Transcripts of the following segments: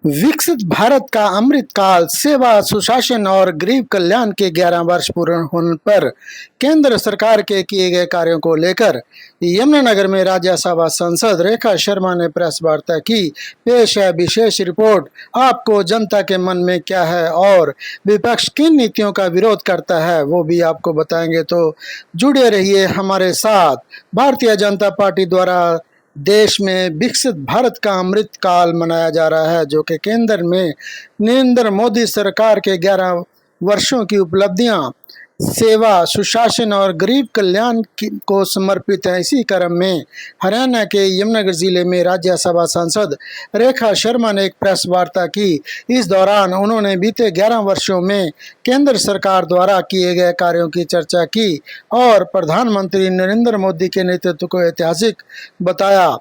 विकसित भारत का अमृतकाल, सेवा, सुशासन और गरीब कल्याण के 11 वर्ष पूर्ण होने पर केंद्र सरकार के किए गए कार्यों को लेकर यमुनानगर में राज्यसभा सांसद रेखा शर्मा ने प्रेस वार्ता की। पेश है विशेष रिपोर्ट। आपको जनता के मन में क्या है और विपक्ष किन नीतियों का विरोध करता है वो भी आपको बताएंगे, तो जुड़े रहिए हमारे साथ। भारतीय जनता पार्टी द्वारा देश में विकसित भारत का अमृत काल मनाया जा रहा है, जो कि केंद्र में नरेंद्र मोदी सरकार के 11 वर्षों की उपलब्धियां, सेवा, सुशासन और गरीब कल्याण को समर्पित है। इसी क्रम में हरियाणा के यमुनानगर जिले में राज्यसभा सांसद रेखा शर्मा ने एक प्रेस वार्ता की। इस दौरान उन्होंने बीते 11 वर्षों में केंद्र सरकार द्वारा किए गए कार्यों की चर्चा की और प्रधानमंत्री नरेंद्र मोदी के नेतृत्व को ऐतिहासिक बताया।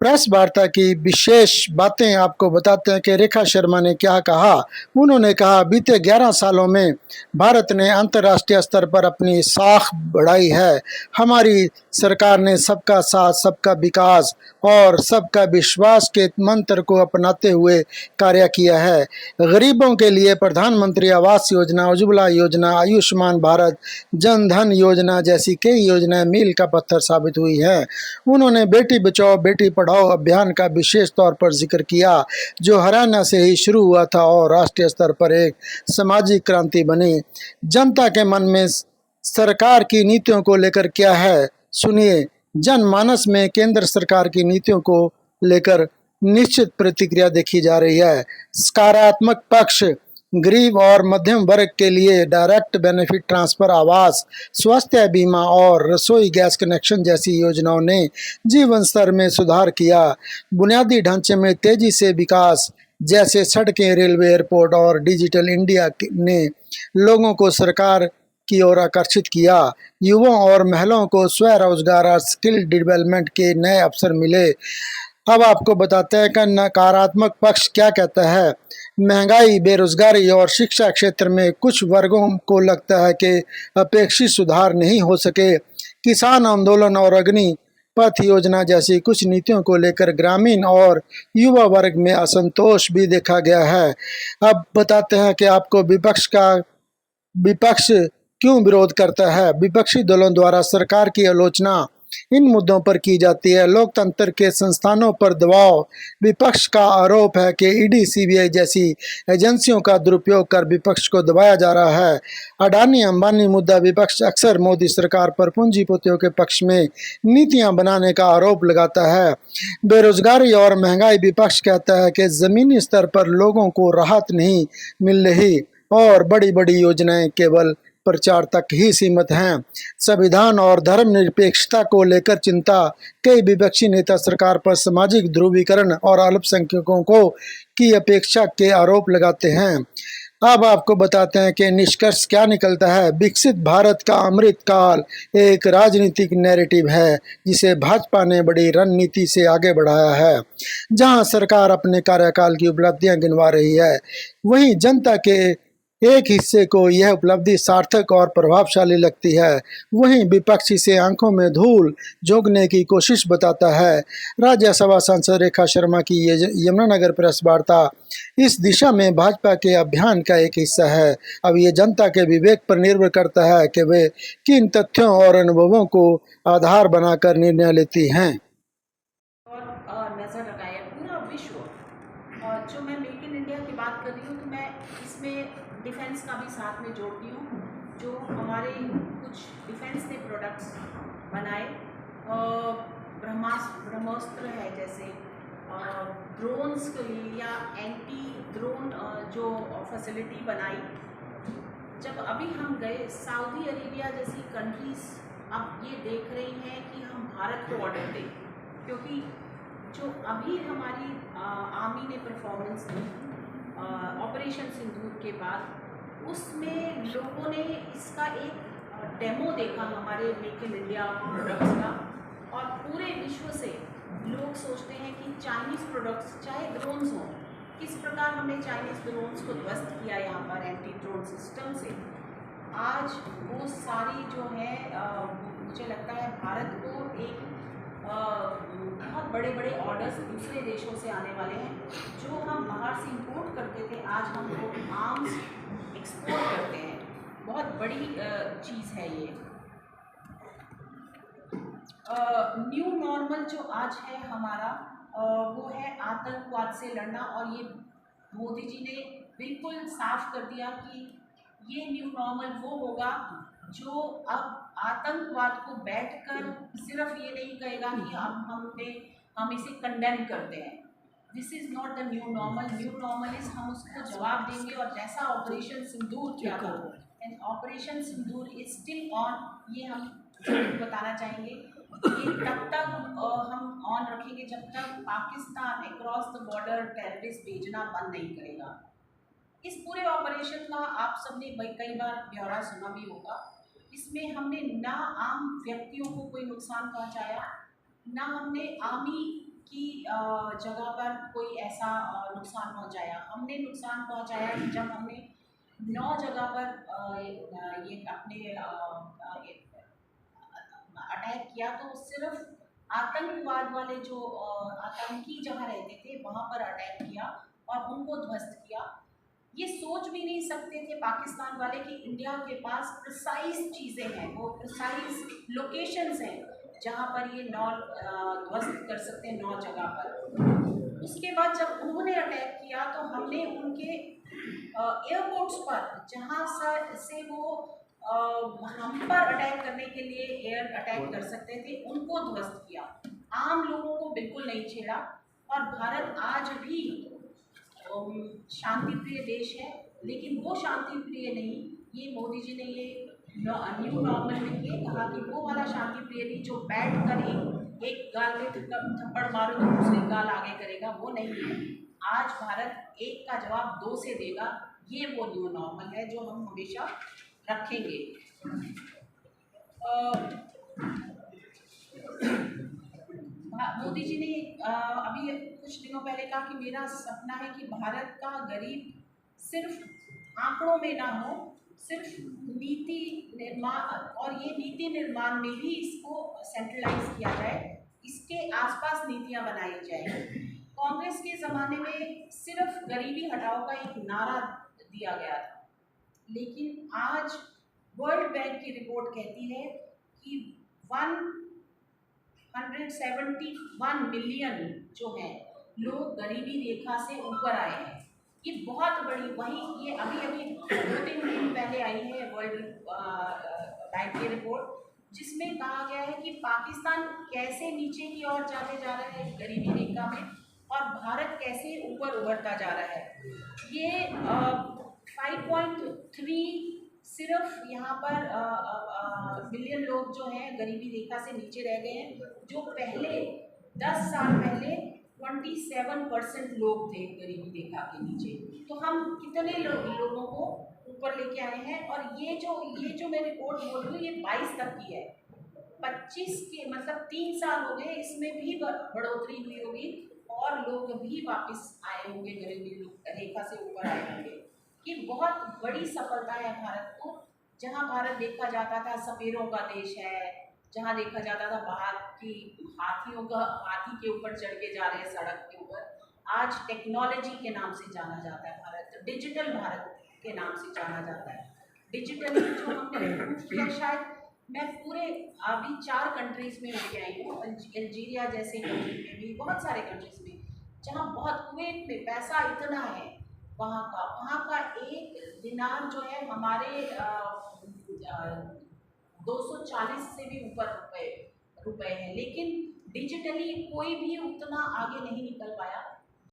प्रेस वार्ता की विशेष बातें आपको बताते हैं कि रेखा शर्मा ने क्या कहा। उन्होंने कहा, बीते 11 सालों में भारत ने अंतर्राष्ट्रीय स्तर पर अपनी साख बढ़ाई है। हमारी सरकार ने सबका साथ, सबका विकास और सबका विश्वास के मंत्र को अपनाते हुए कार्य किया है। गरीबों के लिए प्रधानमंत्री आवास योजना, उज्ज्वला योजना, आयुष्मान भारत, जन धन योजना जैसी कई योजनाएं मील का पत्थर साबित हुई हैं। उन्होंने बेटी बचाओ बेटी पढ़ाओ अभियान का विशेष तौर पर जिक्र किया, जो हरियाणा से ही शुरू हुआ था और राष्ट्रीय स्तर पर एक सामाजिक क्रांति बनी। जनता के मन में सरकार की नीतियों को लेकर क्या है, सुनिए। जनमानस में केंद्र सरकार की नीतियों को लेकर निश्चित प्रतिक्रिया देखी जा रही है। सकारात्मक पक्ष, गरीब और मध्यम वर्ग के लिए डायरेक्ट बेनिफिट ट्रांसफर, आवास, स्वास्थ्य बीमा और रसोई गैस कनेक्शन जैसी योजनाओं ने जीवन स्तर में सुधार किया। बुनियादी ढांचे में तेजी से विकास, जैसे सड़कें, रेलवे, एयरपोर्ट और डिजिटल इंडिया ने लोगों को सरकार की ओर आकर्षित किया। युवाओं और महिलाओं को स्वरोजगार और स्किल डेवलपमेंट के नए अवसर मिले। अब आपको बताते हैं कि नकारात्मक पक्ष क्या कहता है। महंगाई, बेरोजगारी और शिक्षा क्षेत्र में कुछ वर्गों को लगता है कि अपेक्षित सुधार नहीं हो सके। किसान आंदोलन और अग्नि पथ योजना जैसी कुछ नीतियों को लेकर ग्रामीण और युवा वर्ग में असंतोष भी देखा गया है। अब बताते हैं कि आपको विपक्ष क्यों विरोध करता है। विपक्षी दलों द्वारा सरकार की आलोचना इन मुद्दों पर की जाती है। लोकतंत्र के संस्थानों पर दबाव। विपक्ष का आरोप है कि ईडी, सीबीआई जैसी एजेंसियों का दुरुपयोग कर विपक्ष को दबाया जा रहा है। अडानी अंबानी मुद्दा, विपक्ष अक्सर मोदी सरकार पर पूंजीपतियों के पक्ष में नीतियां बनाने का आरोप लगाता है। बेरोजगारी और महंगाई, विपक्ष कहता है कि जमीनी स्तर पर लोगों को राहत नहीं मिल रही और बड़ी बड़ी योजनाएं केवल प्रचार तक ही सीमित हैं। संविधान और धर्मनिरपेक्षता को लेकर चिंता। कई विपक्षी नेता सरकार पर सामाजिक ध्रुवीकरण और अल्पसंख्यकों को की अपेक्षा के आरोप लगाते हैं। अब आपको बताते हैं कि निष्कर्ष क्या निकलता है। विकसित भारत का अमृत काल एक राजनीतिक नैरेटिव है, जिसे भाजपा ने बड़ी रणनीति से आगे बढ़ाया है। जहां सरकार अपने कार्यकाल की उपलब्धियां गिनवा रही है, वहीं जनता के एक हिस्से को यह उपलब्धि सार्थक और प्रभावशाली लगती है। वहीं विपक्ष इसे आंखों में धूल झोंकने की कोशिश बताता है। राज्यसभा सांसद रेखा शर्मा की ये यमुनानगर प्रेस वार्ता इस दिशा में भाजपा के अभियान का एक हिस्सा है। अब ये जनता के विवेक पर निर्भर करता है कि वे किन तथ्यों और अनुभवों को आधार बनाकर निर्णय लेती हैं। नज़र रखा है पूरा विश्व। और जो मैं मेक इन इंडिया की बात कर रही हूँ, तो मैं इसमें डिफेंस का भी साथ में जोड़ती हूँ। जो हमारे कुछ डिफेंस ने प्रोडक्ट्स बनाए, ब्रह्मास्त्र है जैसे, ड्रोन्स के लिए या एंटी ड्रोन जो फैसिलिटी बनाई। जब अभी हम गए सऊदी अरेबिया जैसी कंट्रीज अब ये देख रही हैं कि हम भारत को ऑर्डर दें, क्योंकि जो अभी हमारी आर्मी ने परफॉर्मेंस दी ऑपरेशन सिंदूर के बाद, उसमें लोगों ने इसका एक डेमो देखा हमारे मेक इन इंडिया प्रोडक्ट्स का, और पूरे विश्व से लोग सोचते हैं कि चाइनीज़ प्रोडक्ट्स, चाहे ड्रोन्स हों, किस प्रकार हमने चाइनीज़ ड्रोन्स को ध्वस्त किया यहाँ पर एंटी ड्रोन सिस्टम से। आज वो सारी जो है मुझे लगता है भारत को एक बहुत बड़े बड़े ऑर्डर्स दूसरे देशों से आने वाले हैं, जो हम बाहर से बड़ी चीज़ है ये। न्यू नॉर्मल जो आज है हमारा, वो है आतंकवाद से लड़ना। और ये मोदी जी ने बिल्कुल साफ कर दिया कि ये न्यू नॉर्मल वो होगा जो अब आतंकवाद को बैठकर सिर्फ ये नहीं कहेगा कि अब हम इसे कंडेम करते हैं। This is not the new normal. New normal is हम उसको जवाब देंगे। और जैसा ऑपरेशन सिंदूर किया था, and operation Sindoor is still on, ये हम बताना चाहेंगे। ये तब तक हम ऑन रखेंगे जब तक Pakistan across the border terrorist भेजना बंद नहीं करेगा। इस पूरे ऑपरेशन का आप सबने कई बार ब्यौरा सुना भी होगा। इसमें हमने ना आम व्यक्तियों को कोई नुकसान पहुंचाया, ना हमने आर्मी की जगह पर कोई ऐसा नुकसान पहुंचाया। हमने नुकसान पहुंचाया कि जब हमने 9 जगह पर ये अपने अटैक किया, तो सिर्फ आतंकवाद वाले जो आतंकी जहाँ रहते थे वहाँ पर अटैक किया और उनको ध्वस्त किया। ये सोच भी नहीं सकते थे पाकिस्तान वाले कि इंडिया के पास प्रिसाइज चीज़ें हैं, वो प्रिसाइज लोकेशंस हैं जहाँ पर ये ध्वस्त कर सकते हैं 9 जगह पर। उसके बाद जब उन्होंने अटैक किया तो हमने उनके एयरपोर्ट्स पर जहाँ से वो हम पर अटैक करने के लिए एयर अटैक कर सकते थे, उनको ध्वस्त किया। आम लोगों को बिल्कुल नहीं छेड़ा। और भारत आज भी शांति प्रिय देश है, लेकिन वो शांति प्रिय नहीं। ये मोदी जी ने ये न्यू नॉर्मल में ये कहा कि वो वाला शांति प्रिय नहीं जो बैठ कर एक गाल में थप्पड़ मारो तो दूसरी गाल आगे करेगा, वो नहीं है। आज भारत एक का जवाब 2 से देगा। ये वो न्यू नॉर्मल है जो हम हमेशा रखेंगे। मोदी जी ने अभी कुछ दिनों पहले कहा कि मेरा सपना है कि भारत का गरीब सिर्फ आंकड़ों में ना हो, सिर्फ नीति निर्माण, और ये नीति निर्माण में भी इसको सेंट्रलाइज किया जाए, इसके आसपास नीतियां बनाई जाए। कांग्रेस के ज़माने में सिर्फ गरीबी हटाओ का एक नारा दिया गया था, लेकिन आज वर्ल्ड बैंक की रिपोर्ट कहती है कि 171 मिलियन जो है लोग गरीबी रेखा से ऊपर आए हैं। ये बहुत बड़ी, वहीं ये अभी 2-3 दिन पहले आई है वर्ल्ड बैंक की रिपोर्ट, जिसमें कहा गया है कि पाकिस्तान कैसे नीचे की ओर जाते जा रहा है गरीबी रेखा में, और भारत कैसे ऊपर उभरता जा रहा है। ये 5.3 सिर्फ यहाँ पर मिलियन लोग जो हैं गरीबी रेखा से नीचे रह गए हैं, जो पहले 10 साल पहले 27% लोग थे गरीबी रेखा के नीचे। तो हम कितने लोगों को ऊपर लेके आए हैं। और ये जो मैं रिपोर्ट बोल रही हूँ ये 22 तक की है। 25 के मतलब 3 साल हो गए, इसमें भी बढ़ोतरी हुई होगी और लोग भी वापस आए होंगे, गरीबी रेखा से ऊपर आए होंगे। ये बहुत बड़ी सफलता है भारत को। जहाँ भारत देखा जाता था सपेरों का देश है, जहाँ देखा जाता था बाहर की हाथी के ऊपर चढ़ के जा रहे हैं सड़क के ऊपर, आज टेक्नोलॉजी के नाम से जाना जाता है भारत, डिजिटल भारत के नाम से जाना जाता है। डिजिटली जो हमने इम्प्रूव किया, शायद मैं पूरे अभी 4 कंट्रीज़ में होके आई हूँ, अल्जीरिया जैसे कंट्री में भी, बहुत सारे कंट्रीज़ में जहाँ बहुत कुवैत में पैसा इतना है, वहाँ का एक दिनार जो है हमारे 240 से भी ऊपर रुपए है। लेकिन डिजिटली कोई भी उतना आगे नहीं निकल पाया।